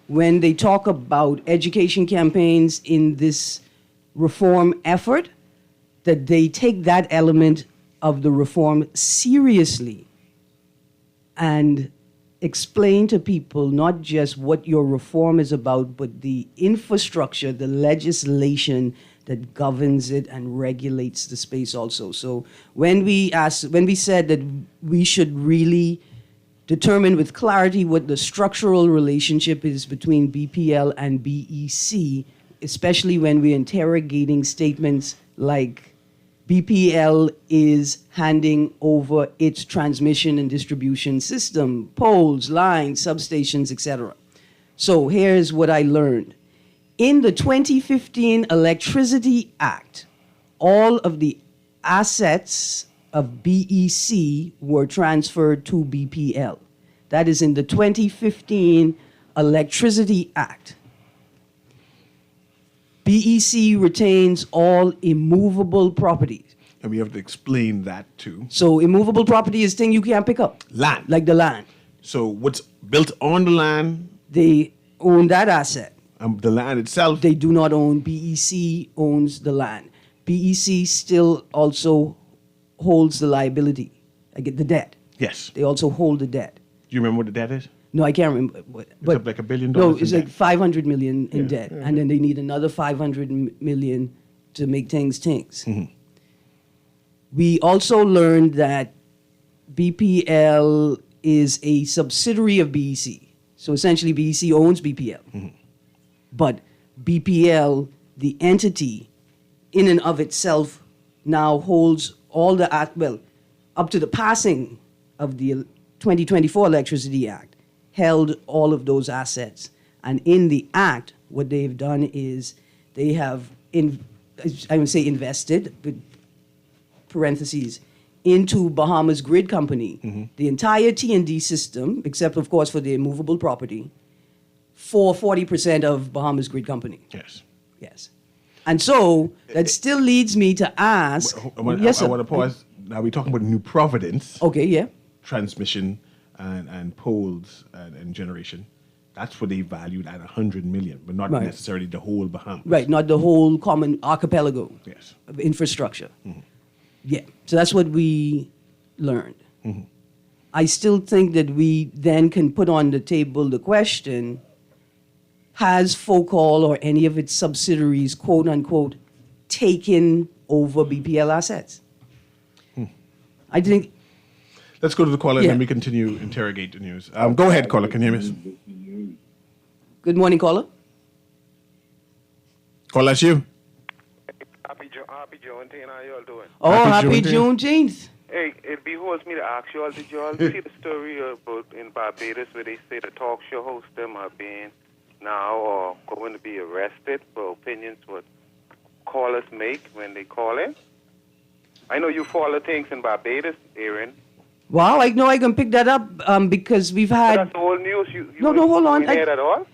Speaker 2: when they talk about education campaigns in this reform effort, that they take that element of the reform seriously and explain to people not just what your reform is about, but the infrastructure, the legislation that governs it and regulates the space also. So when we said that we should really determine with clarity what the structural relationship is between BPL and BEC, especially when we're interrogating statements like BPL is handing over its transmission and distribution system, poles, lines, substations, etc. So here's what I learned. In the 2015 Electricity Act, all of the assets of BEC were transferred to BPL. That is in the 2015 Electricity Act. BEC retains all immovable properties.
Speaker 3: And we have to explain that too.
Speaker 2: So immovable property is thing you can't pick up.
Speaker 3: Land.
Speaker 2: Like the land.
Speaker 3: So what's built on the land?
Speaker 2: They own that asset.
Speaker 3: The land itself?
Speaker 2: They do not own. BEC owns the land. BEC still also holds the liability, like the debt.
Speaker 3: Yes.
Speaker 2: They also hold the debt.
Speaker 3: Do you remember what the debt is?
Speaker 2: No, I can't remember. But
Speaker 3: it's like $1 billion.
Speaker 2: No, it's like $500 million in debt, and then they need another $500 million to make things.
Speaker 3: Mm-hmm.
Speaker 2: We also learned that BPL is a subsidiary of BEC. So essentially, BEC owns BPL. But BPL, the entity, in and of itself, now holds all the, up to the passing of the 2024 Electricity Act, held all of those assets. And in the act, what they've done is they have, I would say invested, with parentheses, into Bahamas Grid Company, the entire T&D system, except of course for the immovable property, for 40% of Bahamas Grid Company.
Speaker 3: Yes.
Speaker 2: Yes. And so that still leads me to ask.
Speaker 3: I want to pause. Now we're talking about New Providence.
Speaker 2: Okay, yeah.
Speaker 3: Transmission and poles and generation. That's what they valued at 100 million, but not
Speaker 2: Right.
Speaker 3: necessarily the whole Bahamas.
Speaker 2: Right, not the whole common archipelago
Speaker 3: Yes.
Speaker 2: of infrastructure. Yeah, so that's what we learned. I still think that we then can put on the table the question, has Focal or any of its subsidiaries, quote unquote, taken over BPL assets? I think.
Speaker 3: Let's go to the caller and
Speaker 2: Yeah.
Speaker 3: then we continue interrogate the news. Go ahead, caller. Can you hear me?
Speaker 2: Good morning, caller.
Speaker 3: Call that's you.
Speaker 14: Happy Juneteenth, how y'all doing?
Speaker 2: Oh, happy
Speaker 3: Juneteenth.
Speaker 2: Juneteenth.
Speaker 14: Hey, it behoves me to ask y'all, did y'all see the story about in Barbados where they say the talk show hosts them are being now or going to be arrested for opinions what callers make when they call in? I know you follow things in Barbados, Erin.
Speaker 2: Wow, I know I can pick that up because we've
Speaker 14: But
Speaker 2: had.
Speaker 14: that's the whole news. You
Speaker 2: No, hold on.
Speaker 14: You hear that at all?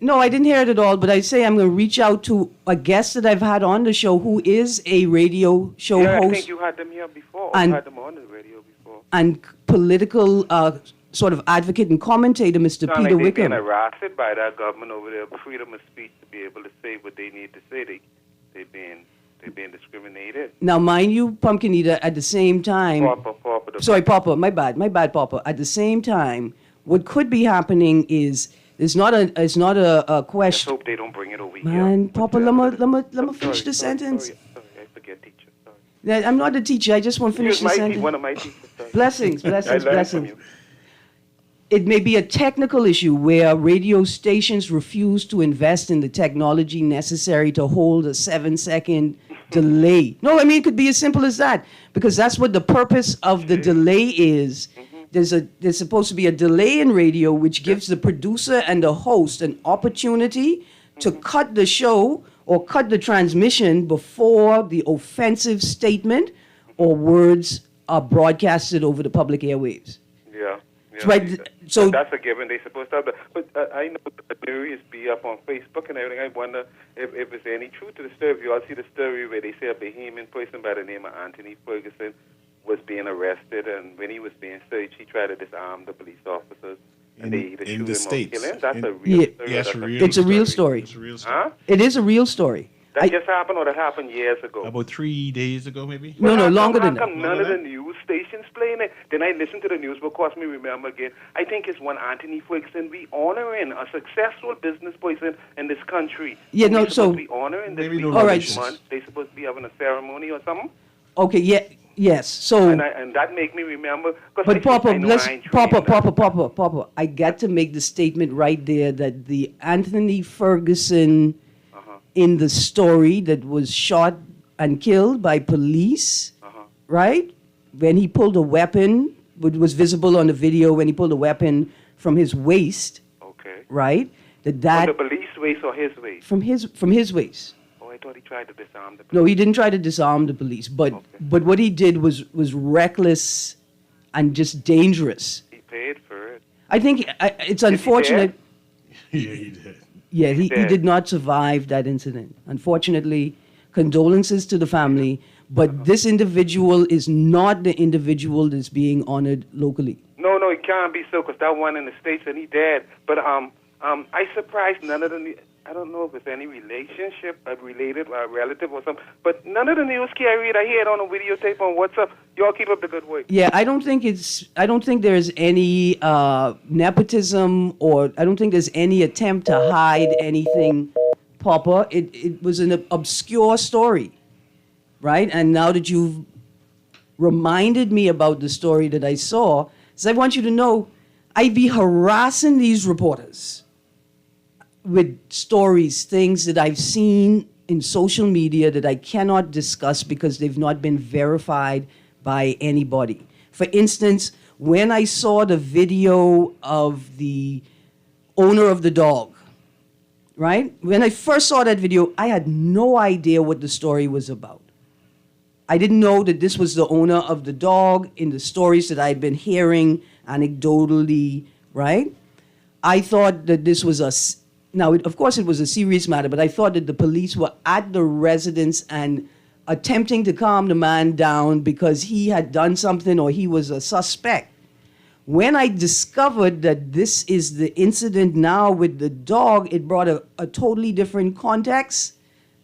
Speaker 2: No, I didn't hear it at all, but I say I'm going to reach out to a guest that I've had on the show who is a radio show
Speaker 14: Yeah, I
Speaker 2: host
Speaker 14: think you had them here before.
Speaker 2: And-
Speaker 14: You had them on the radio before.
Speaker 2: and political sort of advocate and commentator, Mr.
Speaker 14: Sound
Speaker 2: Peter
Speaker 14: like they've
Speaker 2: Wickham.
Speaker 14: been harassed by that government over there, freedom of speech to be able to say what they need to say. They've been discriminated.
Speaker 2: Now, mind you, Pumpkin Eater, at the same time.
Speaker 14: Papa.
Speaker 2: Sorry, Papa. My bad, Papa. At the same time, what could be happening is it's not a
Speaker 14: Let's
Speaker 2: question.
Speaker 14: hope they don't bring it over here.
Speaker 2: Man, Papa, let me finish the
Speaker 14: Sorry,
Speaker 2: sentence.
Speaker 14: Sorry, I forget teacher. Sorry.
Speaker 2: Yeah, I'm not a teacher. I just want to finish the sentence.
Speaker 14: One of my teachers. Sorry.
Speaker 2: Blessings,
Speaker 14: I
Speaker 2: blessings,
Speaker 14: learned
Speaker 2: blessings.
Speaker 14: from you.
Speaker 2: It may be a technical issue where radio stations refuse to invest in the technology necessary to hold a 7-second delay. No, I mean, it could be as simple as that, because that's what the purpose of the delay is. There's supposed to be a delay in radio, which gives the producer and the host an opportunity to cut the show or cut the transmission before the offensive statement or words are broadcasted over the public airwaves.
Speaker 14: Yeah.
Speaker 2: Right, so
Speaker 14: that's a given. They're supposed to have that. But I know the theories be up on Facebook and everything. I wonder if there's any truth to the story. You all see the story where they say a Bahamian person by the name of Anthony Ferguson was being arrested, and when he was being searched, he tried to disarm the police officers. And they either shoot him
Speaker 3: States.
Speaker 14: or kill him. That's a real story.
Speaker 3: Yes,
Speaker 2: it's a real story.
Speaker 3: It's a real story.
Speaker 14: Huh?
Speaker 2: It is a real story.
Speaker 14: That just happened, or that happened years ago?
Speaker 3: About 3 days ago, maybe?
Speaker 2: No, longer than
Speaker 14: How
Speaker 2: that.
Speaker 14: come none of the news stations playing it? Then I listen to the news because me remember again. I think it's one Anthony Ferguson. We honoring a successful business person in this country.
Speaker 2: Yeah, no,
Speaker 14: we
Speaker 2: so
Speaker 14: supposed to be honoring this week,
Speaker 2: all right.
Speaker 14: this month. They supposed to be having a ceremony or something.
Speaker 2: Okay, yes. So,
Speaker 14: And that make me remember.
Speaker 2: but Papa, Papa, I got to make the statement right there that the Anthony Ferguson in the story that was shot and killed by police, right? When he pulled a weapon, which was visible on the video, when he pulled a weapon from his waist, right?
Speaker 14: From the police waist or his waist?
Speaker 2: From his waist.
Speaker 14: Oh, I thought he tried to disarm the police.
Speaker 2: No, he didn't try to disarm the police, but what he did was reckless and just dangerous.
Speaker 14: He paid for it.
Speaker 2: I think it's unfortunate.
Speaker 3: Yeah, he did.
Speaker 2: Yeah, he did not survive that incident. Unfortunately, condolences to the family, but this individual is not the individual that's being honored locally.
Speaker 14: No, it can't be so, because that one in the States and he dead. But I surprised none of the. I don't know if it's any relationship, related, relative or something. But none of the news carried. I hear it on a videotape on WhatsApp. Y'all keep up the good work.
Speaker 2: Yeah, I don't think there's any nepotism, or I don't think there's any attempt to hide anything, Papa. It was an obscure story, right? And now that you've reminded me about the story that I saw, is I want you to know I'd be harassing these reporters with stories, things that I've seen in social media that I cannot discuss because they've not been verified by anybody. For instance, when I saw the video of the owner of the dog, right? When I first saw that video, I had no idea what the story was about. I didn't know that this was the owner of the dog in the stories that I'd been hearing anecdotally, right? I thought that this was of course it was a serious matter, but I thought that the police were at the residence and attempting to calm the man down because he had done something or he was a suspect. When I discovered that this is the incident now with the dog, it brought a totally different context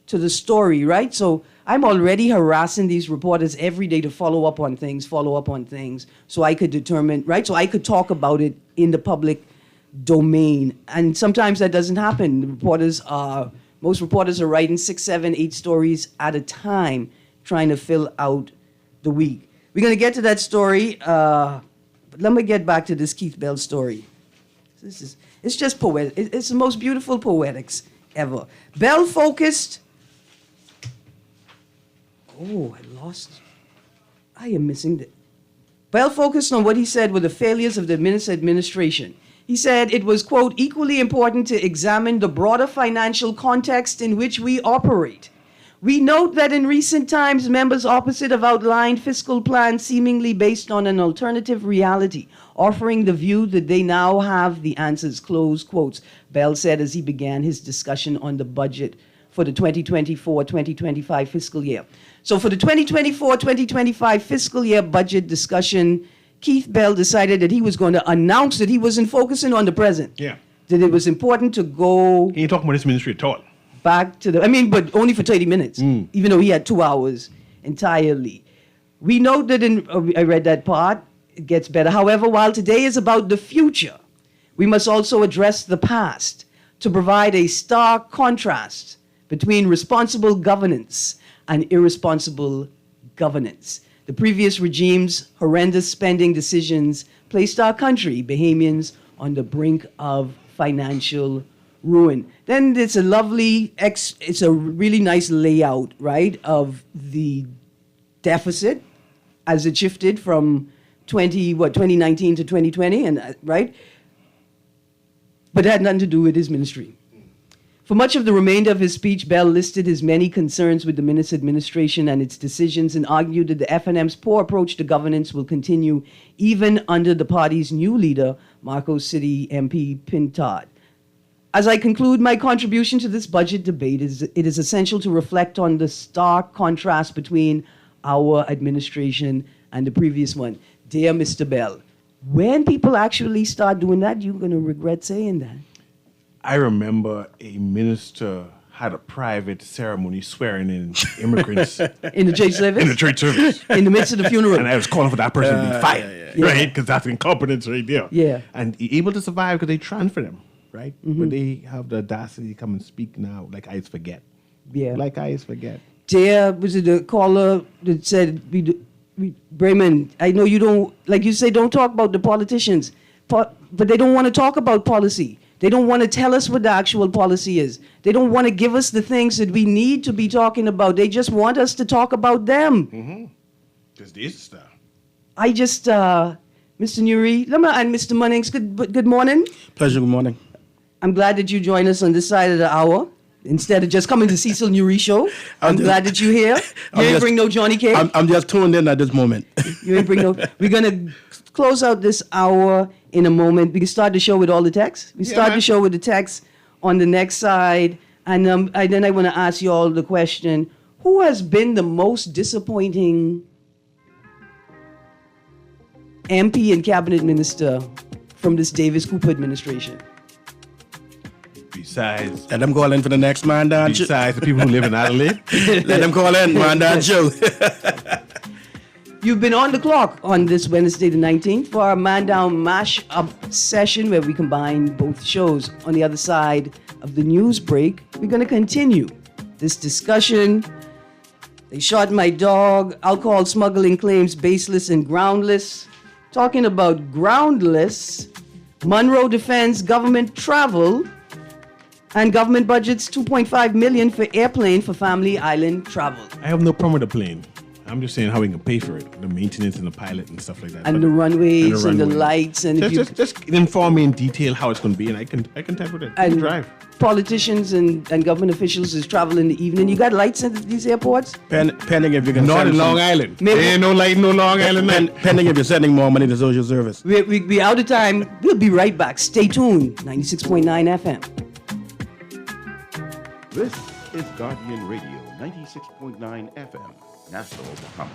Speaker 2: to the story, right? So I'm already harassing these reporters every day to follow up on things, so I could determine, right? So I could talk about it in the public domain. And sometimes that doesn't happen. Most reporters are writing 6, 7, 8 stories at a time, trying to fill out the week. We're going to get to that story. But let me get back to this Keith Bell story. It's just poetic. It's the most beautiful poetics ever. Bell focused. Oh, I am missing the. Bell focused on what he said were the failures of the administration. He said it was, quote, equally important to examine the broader financial context in which we operate. We note that in recent times, members opposite have outlined fiscal plans seemingly based on an alternative reality, offering the view that they now have the answers, close quotes, Bell said as he began his discussion on the budget for the 2024-2025 fiscal year. So for the 2024-2025 fiscal year budget discussion, Keith Bell decided that he was going to announce that he wasn't focusing on the present.
Speaker 3: Yeah.
Speaker 2: That it was important to go...
Speaker 3: He ain't talking about this ministry at all.
Speaker 2: Back to but only for 30 minutes, even though he had 2 hours entirely. We note that I read that part, it gets better. However, while today is about the future, we must also address the past to provide a stark contrast between responsible governance and irresponsible governance. The previous regime's horrendous spending decisions placed our country, Bahamians, on the brink of financial ruin. Then it's a it's a really nice layout, right, of the deficit as it shifted from 2019 to 2020, and right? But it had nothing to do with his ministry. For much of the remainder of his speech, Bell listed his many concerns with the Minnis administration and its decisions and argued that the FNM's poor approach to governance will continue even under the party's new leader, Marcos City MP Pintard. As I conclude my contribution to this budget debate, it is essential to reflect on the stark contrast between our administration and the previous one. Dear Mr. Bell, when people actually start doing that, you're going to regret saying that.
Speaker 3: I remember a minister had a private ceremony swearing in immigrants.
Speaker 2: In the church service?
Speaker 3: In the church service.
Speaker 2: In the midst of the funeral.
Speaker 3: And I was calling for that person to be fired, right? Because that's incompetence right there.
Speaker 2: Yeah.
Speaker 3: And he able to survive because they transferred him, right? But they have the audacity to come and speak now like I forget.
Speaker 2: Yeah.
Speaker 3: Like I forget.
Speaker 2: There was the caller that said, Bremen, I know you don't, like you say, don't talk about the politicians, but they don't want to talk about policy. They don't want to tell us what the actual policy is. They don't want to give us the things that we need to be talking about. They just want us to talk about them.
Speaker 3: Because this is stuff.
Speaker 2: I just, Mr. Nuri, and Mr. Munnings, good morning.
Speaker 15: Pleasure, good morning.
Speaker 2: I'm glad that you join us on this side of the hour instead of just coming to Cecil Nuri show. I'm glad that you're here. You ain't bring no Johnny Cake?
Speaker 15: I'm just tuned in at this moment.
Speaker 2: You ain't bring no... We're going to close out this hour in a moment. We can start the show with all the text. We start the show with the text on the next side. And then I want to ask you all the question, who has been the most disappointing MP and cabinet minister from this Davis Cooper administration?
Speaker 3: Besides...
Speaker 15: Let them call in for the next man down.
Speaker 3: Besides the people who live in Adelaide.
Speaker 15: Let them call in, man down show.
Speaker 2: You've been on the clock on this Wednesday the 19th for our Man Down Mash-Up session where we combine both shows. On the other side of the news break, we're going to continue this discussion They shot my dog. Alcohol smuggling claims baseless and groundless. Talking about groundless, Monroe defends government travel and government budgets $2.5 million for airplane for family island travel.
Speaker 3: I have no problem with the plane. I'm just saying how we can pay for it, the maintenance and the pilot and stuff like that.
Speaker 2: And the runways and the lights and
Speaker 3: just inform me in detail how it's going to be, and I can type with it. And drive.
Speaker 2: Politicians and government officials is travel in the evening. You got lights at these airports?
Speaker 15: Pending if you can.
Speaker 3: Not in Long Island.
Speaker 2: Maybe.
Speaker 3: There ain't no light in no Long Island.
Speaker 15: Pending if you're sending more money to social service.
Speaker 2: We out of time. We'll be right back. Stay tuned. 96.9 FM.
Speaker 16: This is Guardian Radio, 96.9 FM, Nassau, Bahamas.